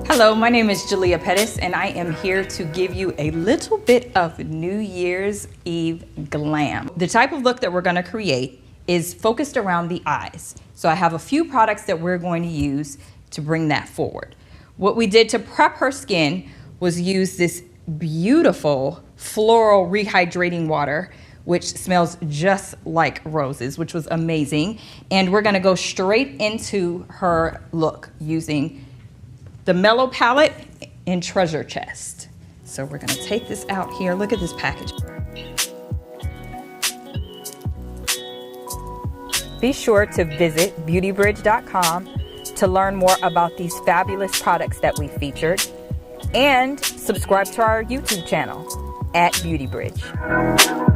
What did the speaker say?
Hello, my name is Jalea Pettis, and I am here to give you a little bit of New Year's Eve glam. The type of look that we're going to create is focused around the eyes. So I have a few products that we're going to use to bring that forward. What we did to prep her skin was use this beautiful floral rehydrating water, which smells just like roses, which was amazing. And we're going to go straight into her look using the Mellow palette in Treasure Chest. So we're gonna take this out here. Look at this package. Be sure to visit beautybridge.com to learn more about these fabulous products that we featured, and subscribe to our YouTube channel @BeautyBridge.